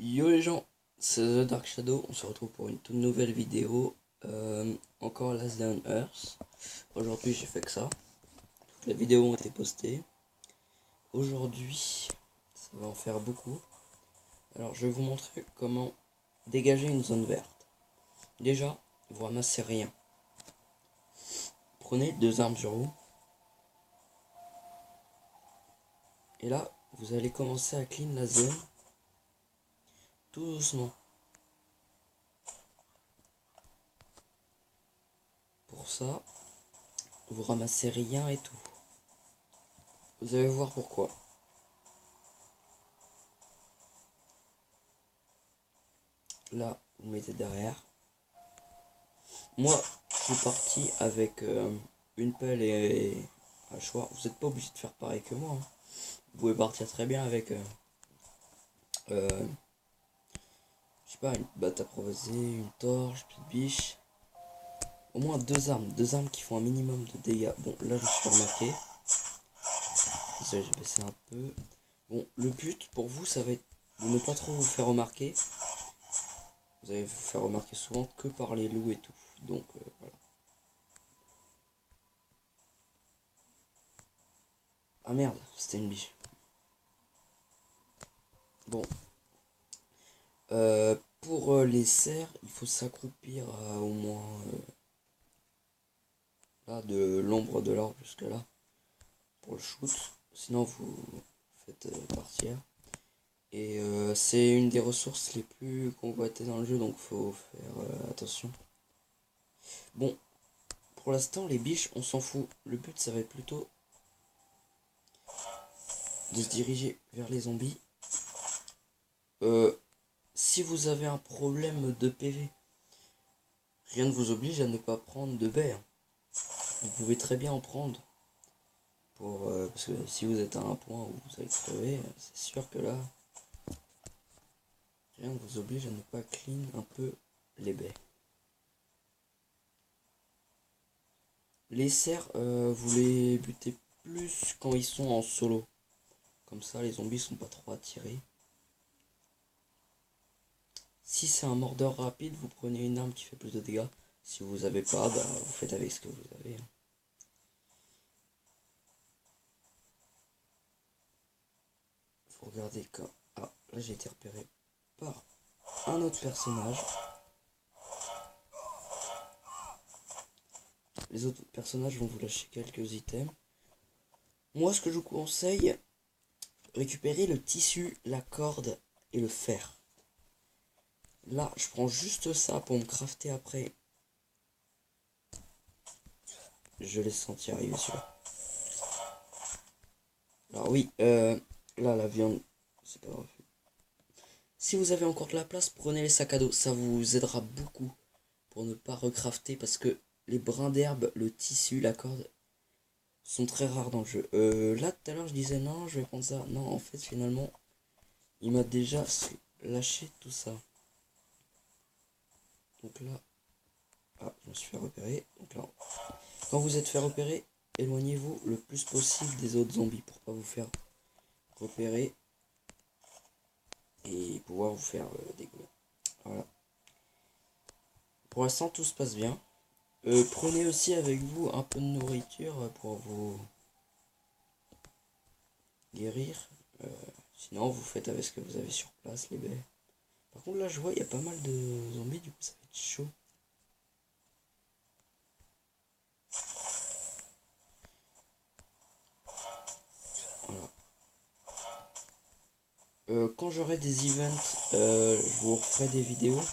Yo les gens, c'est The Dark Shadow, on se retrouve pour une toute nouvelle vidéo, encore Last Day on Earth. Aujourd'hui j'ai fait que ça, toutes les vidéos ont été postées. Aujourd'hui, ça va en faire beaucoup. Alors je vais vous montrer comment dégager une zone verte. Déjà, vous ramassez rien. Prenez 2 armes sur vous. Et là, vous allez commencer à clean la zone. Tout doucement. Pour ça, vous ramassez rien et tout. Vous allez voir pourquoi. Là, vous mettez derrière. Moi, je suis parti avec une pelle et un hachoir. Vous n'êtes pas obligé de faire pareil que moi, hein. Vous pouvez partir très bien avec, je sais pas, une batte à provoser, une torche, une petite biche. Au moins deux armes qui font un minimum de dégâts. Bon, là, je me suis remarqué. Désolé, j'ai baissé un peu. Bon, le but pour vous, ça va être de ne pas trop vous faire remarquer. Vous allez vous faire remarquer souvent que par les loups et tout. Donc, voilà. Ah merde, c'était une biche. Bon. Pour les cerfs, il faut s'accroupir à au moins là, de l'ombre de l'arbre jusque là. Pour le shoot. Sinon, vous faites partir. Et c'est une des ressources les plus convoitées dans le jeu, donc faut faire attention. Bon, pour l'instant, les biches, on s'en fout. Le but, ça va être plutôt de se diriger vers les zombies. Si vous avez un problème de PV, rien ne vous oblige à ne pas prendre de baies. Vous pouvez très bien en prendre. Parce que si vous êtes à un point où vous allez crever, c'est sûr que là, rien ne vous oblige à ne pas clean un peu les baies. Les cerfs, vous les butez plus quand ils sont en solo. Comme ça, les zombies sont pas trop attirés. Si c'est un mordeur rapide, vous prenez une arme qui fait plus de dégâts. Si vous avez pas, bah, vous faites avec ce que vous avez. Faut regarder quand... Ah, là j'ai été repéré par un autre personnage. Les autres personnages vont vous lâcher quelques items. Moi, ce que je vous conseille, récupérer le tissu, la corde et le fer. Là, je prends juste ça pour me crafter après. Je l'ai senti arriver celui-là. Alors oui, là la viande, c'est pas grave. Si vous avez encore de la place, prenez les sacs à dos. Ça vous aidera beaucoup pour ne pas recrafter parce que les brins d'herbe, le tissu, la corde sont très rares dans le jeu. Là, tout à l'heure, je disais non, je vais prendre ça. Non, en fait, finalement, il m'a déjà lâché tout ça. Donc là, ah, je me suis fait repérer. Donc là, quand vous êtes fait repérer, éloignez-vous le plus possible des autres zombies pour pas vous faire repérer et pouvoir vous faire dégommer. Voilà. Pour l'instant, tout se passe bien. Prenez aussi avec vous un peu de nourriture pour vous guérir. Sinon, vous faites avec ce que vous avez sur place, les baies. Par contre, là, je vois, il y a pas mal de zombies, du coup, ça va être chaud. Voilà. Quand j'aurai des events, je vous referai des vidéos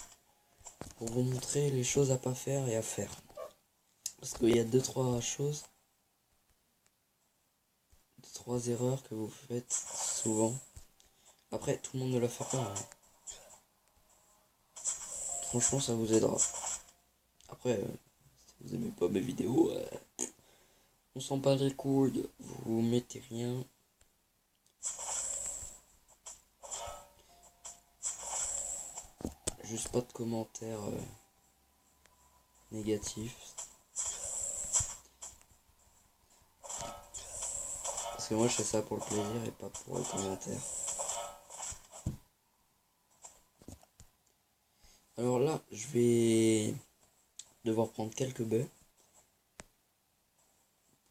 pour vous montrer les choses à pas faire et à faire. Parce qu'il y a 2-3 choses, 2-3 erreurs que vous faites souvent. Après, tout le monde ne la fait pas, hein. Franchement, ça vous aidera. Après, si vous aimez pas mes vidéos, on s'en bat les couilles, vous mettez rien. Juste pas de commentaires négatifs. Parce que moi je fais ça pour le plaisir et pas pour les commentaires. Alors là, je vais devoir prendre quelques baies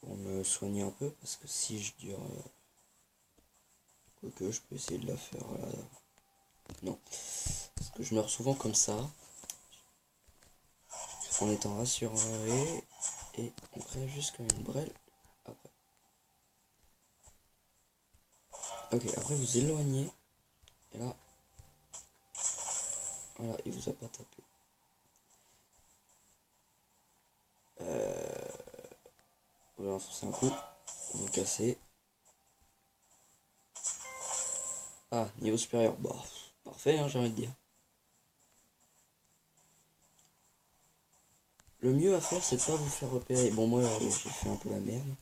pour me soigner un peu, parce que si je dure... quoique, je peux essayer de la faire... non. Parce que je meurs souvent comme ça, en étant rassuré, et on crée juste comme une brêle après. Ok, après vous éloignez, et là, voilà, il vous a pas tapé. Vous enfoncez un coup, vous cassez. Ah, niveau supérieur, bah, parfait, hein, j'ai envie de dire. Le mieux à faire, c'est de pas vous faire repérer. Bon, moi, j'ai fait un peu la merde.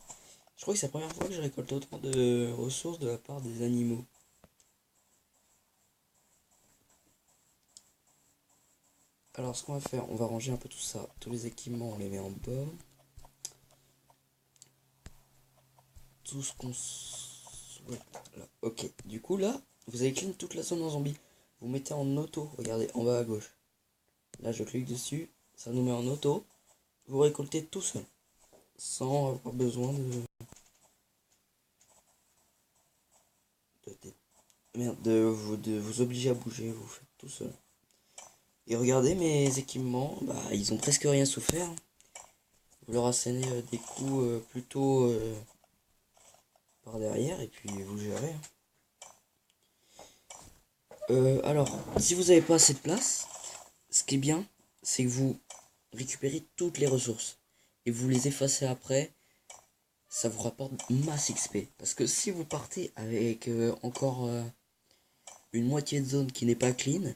Je crois que c'est la première fois que je récolte autant de ressources de la part des animaux. Alors, ce qu'on va faire, on va ranger un peu tout ça. Tous les équipements, on les met en bas. Tout ce qu'on souhaite. Là. Ok, du coup, là, vous avez clean toute la zone en zombie. Vous mettez en auto, regardez, en bas à gauche. Là, je clique dessus, ça nous met en auto. Vous récoltez tout seul. Sans avoir besoin de vous obliger à bouger, vous faites tout seul. Et regardez mes équipements, bah ils ont presque rien souffert. Vous leur assénez des coups plutôt par derrière et puis vous gérez. Alors, si vous n'avez pas assez de place, ce qui est bien, c'est que vous récupérez toutes les ressources et vous les effacez après. Ça vous rapporte masse XP. Parce que si vous partez avec encore une moitié de zone qui n'est pas clean,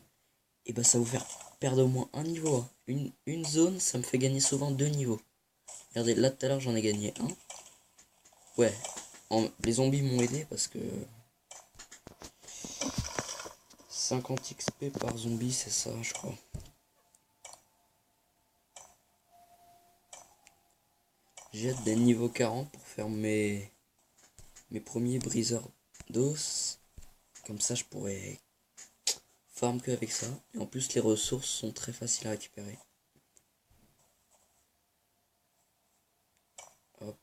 et bah ça va vous faire perdre au moins un niveau. Hein. Une zone, ça me fait gagner souvent 2 niveaux. Regardez, là tout à l'heure j'en ai gagné un. Ouais, les zombies m'ont aidé parce que 50 XP par zombie, c'est ça, je crois. J'ai hâte des niveaux 40 pour faire mes premiers briseurs d'os. Comme ça, je pourrais farm que avec ça. Et en plus, les ressources sont très faciles à récupérer. Hop.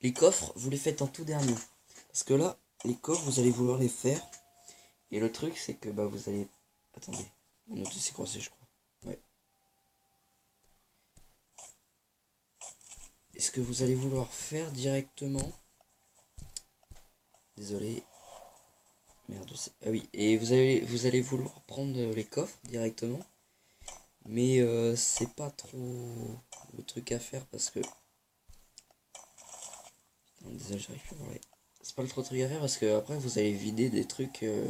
Les coffres, vous les faites en tout dernier. Parce que là, les coffres, vous allez vouloir les faire. Et le truc, c'est que bah vous allez... Attendez, mon outil s'est croisé, je crois. Ouais. Et ce que vous allez vouloir faire directement... Désolé. Merde, ah oui. Et vous allez vouloir prendre les coffres directement. Mais c'est pas trop le truc à faire parce que... Non, désolé, j'arrive plus à parler. C'est pas le trop truc à faire parce que après vous allez vider des trucs que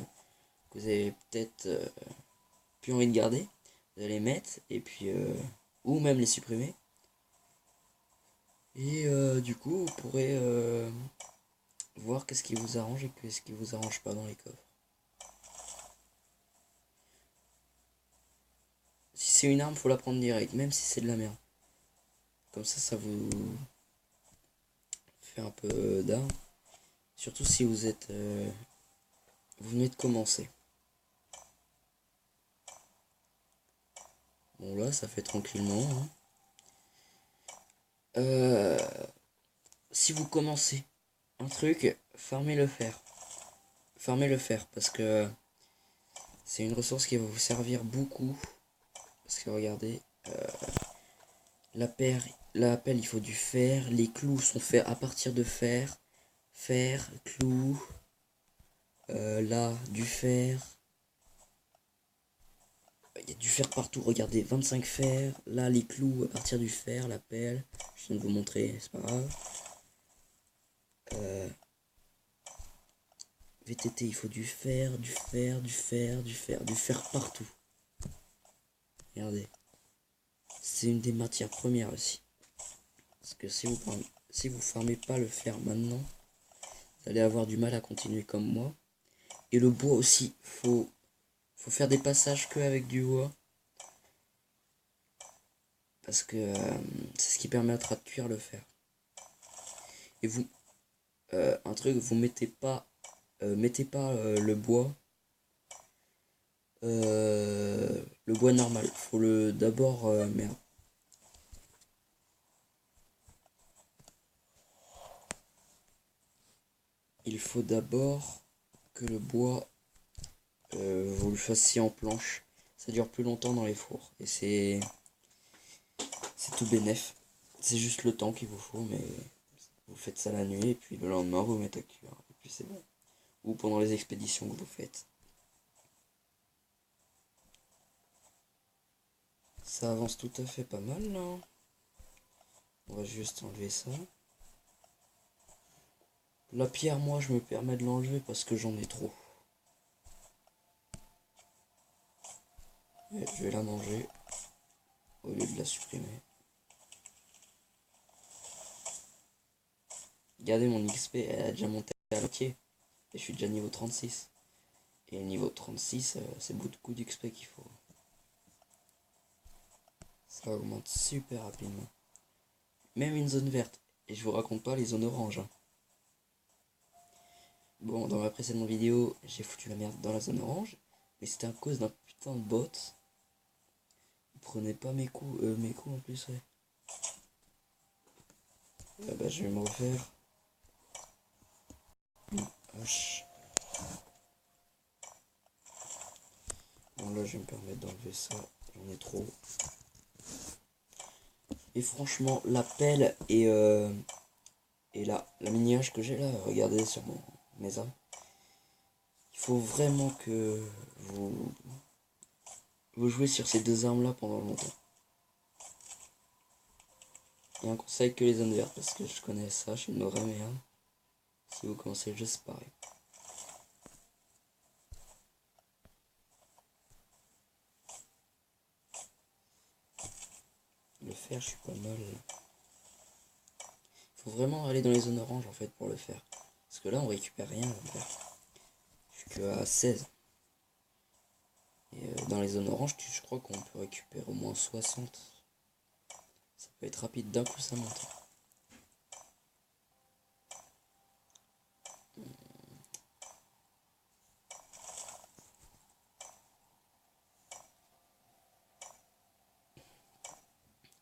vous avez peut-être plus envie de garder. Vous allez les mettre et puis... ou même les supprimer. Et du coup, vous pourrez voir qu'est-ce qui vous arrange et qu'est-ce qui vous arrange pas dans les coffres. Si c'est une arme, faut la prendre direct, même si c'est de la merde. Comme ça vous fait un peu d'armes. Surtout si vous êtes... vous venez de commencer. Bon là, ça fait tranquillement. Hein. Si vous commencez un truc, farmez le fer. Farmez le fer parce que c'est une ressource qui va vous servir beaucoup. Parce que regardez, la pelle, il faut du fer. Les clous sont faits à partir de fer. Fer, clous. Là, du fer. Il y a du fer partout. Regardez, 25 fer. Là, les clous à partir du fer, la pelle. Je viens de vous montrer, c'est pas grave. VTT, il faut du fer, du fer, du fer, du fer, du fer partout. Regardez. C'est une des matières premières aussi. Parce que si vous farmez pas le fer maintenant, vous allez avoir du mal à continuer comme moi. Et le bois aussi, faut faire des passages que avec du bois. Parce que c'est ce qui permettra de cuire le fer. Et vous, un truc, vous mettez pas le bois Le bois normal. Faut le d'abord... merde. Il faut d'abord que le bois, vous le fassiez en planche. Ça dure plus longtemps dans les fours. Et c'est tout bénef. C'est juste le temps qu'il vous faut, mais vous faites ça la nuit et puis le lendemain vous mettez à cuire. Et puis c'est bon. Ou pendant les expéditions que vous faites. Ça avance tout à fait pas mal là. On va juste enlever ça. La pierre, moi, je me permets de l'enlever parce que j'en ai trop. Et je vais la manger au lieu de la supprimer. Regardez mon XP, elle a déjà monté à moitié. Et je suis déjà niveau 36. Et le niveau 36, c'est beaucoup d'XP qu'il faut. Ça augmente super rapidement. Même une zone verte. Et je vous raconte pas les zones oranges. Hein. Bon, dans ma précédente vidéo, j'ai foutu la merde dans la zone orange. Mais c'était à cause d'un putain de bot. Il prenait pas mes coups en plus, ouais. Ah bah, je vais me refaire une hache. Bon, là, je vais me permettre d'enlever ça. J'en ai trop. Et franchement, la pelle et la mini-hache que j'ai là, regardez sur mes armes. Il faut vraiment que vous jouez sur ces deux armes là pendant longtemps. Et un conseil que les zones vertes, parce que je connais ça, je suis une vraie merde. Si vous commencez le jeu, c'est pareil. Le fer, je suis pas mal. Il faut vraiment aller dans les zones oranges en fait pour le faire. Parce que là, on récupère rien en fer. Je suis que à 16. Et dans les zones oranges, je crois qu'on peut récupérer au moins 60. Ça peut être rapide, d'un coup ça monte.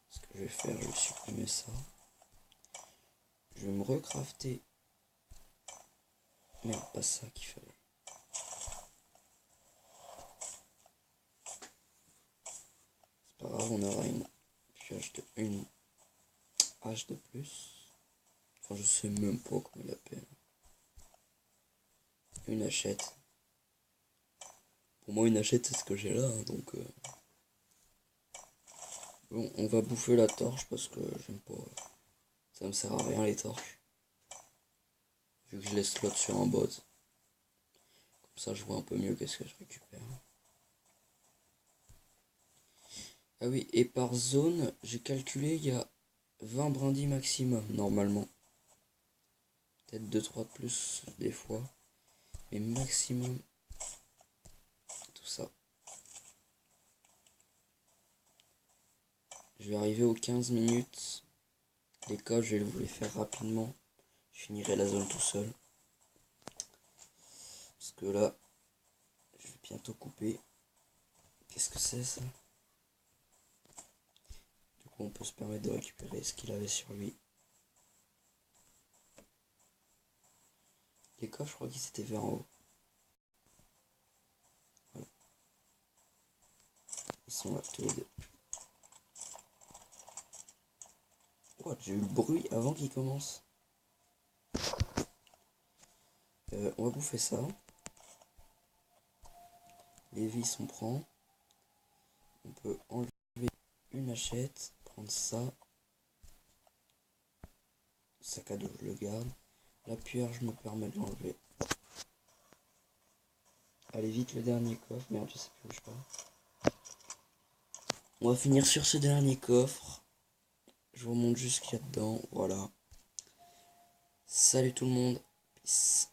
Ce que je vais faire, je vais supprimer ça. Je vais me recrafter. Merde, pas ça qu'il fallait. C'est pas grave, on aura une hache de plus. Enfin, je sais même pas comment il appelle. Une hachette. Pour moi, une hachette, c'est ce que j'ai là, hein, donc... Bon, on va bouffer la torche parce que j'aime pas... Ça me sert à rien, les torches. Vu que je laisse l'autre sur un bot. Comme ça, je vois un peu mieux qu'est-ce que je récupère. Ah oui, et par zone, j'ai calculé, il y a 20 brindilles maximum, normalement. Peut-être 2-3 de plus, des fois. Mais maximum, tout ça. Je vais arriver aux 15 minutes. Les coffres, je vais vous les faire rapidement. Je finirai la zone tout seul. Parce que là, je vais bientôt couper. Qu'est-ce que c'est ça? Du coup, on peut se permettre de récupérer ce qu'il avait sur lui. Les coffres, je crois qu'ils étaient vers en haut. Voilà. Ils sont là, tous les deux. Oh, j'ai eu le bruit avant qu'il commence. On va bouffer ça. Les vis, on prend. On peut enlever une hachette, prendre ça. Sac à dos, je le garde. La pierre, je me permets de l'enlever. Allez vite, le dernier coffre. Merde, je sais plus où je pars. On va finir sur ce dernier coffre. Je vous montre juste ce qu'il y a dedans. Voilà. Salut tout le monde. Peace.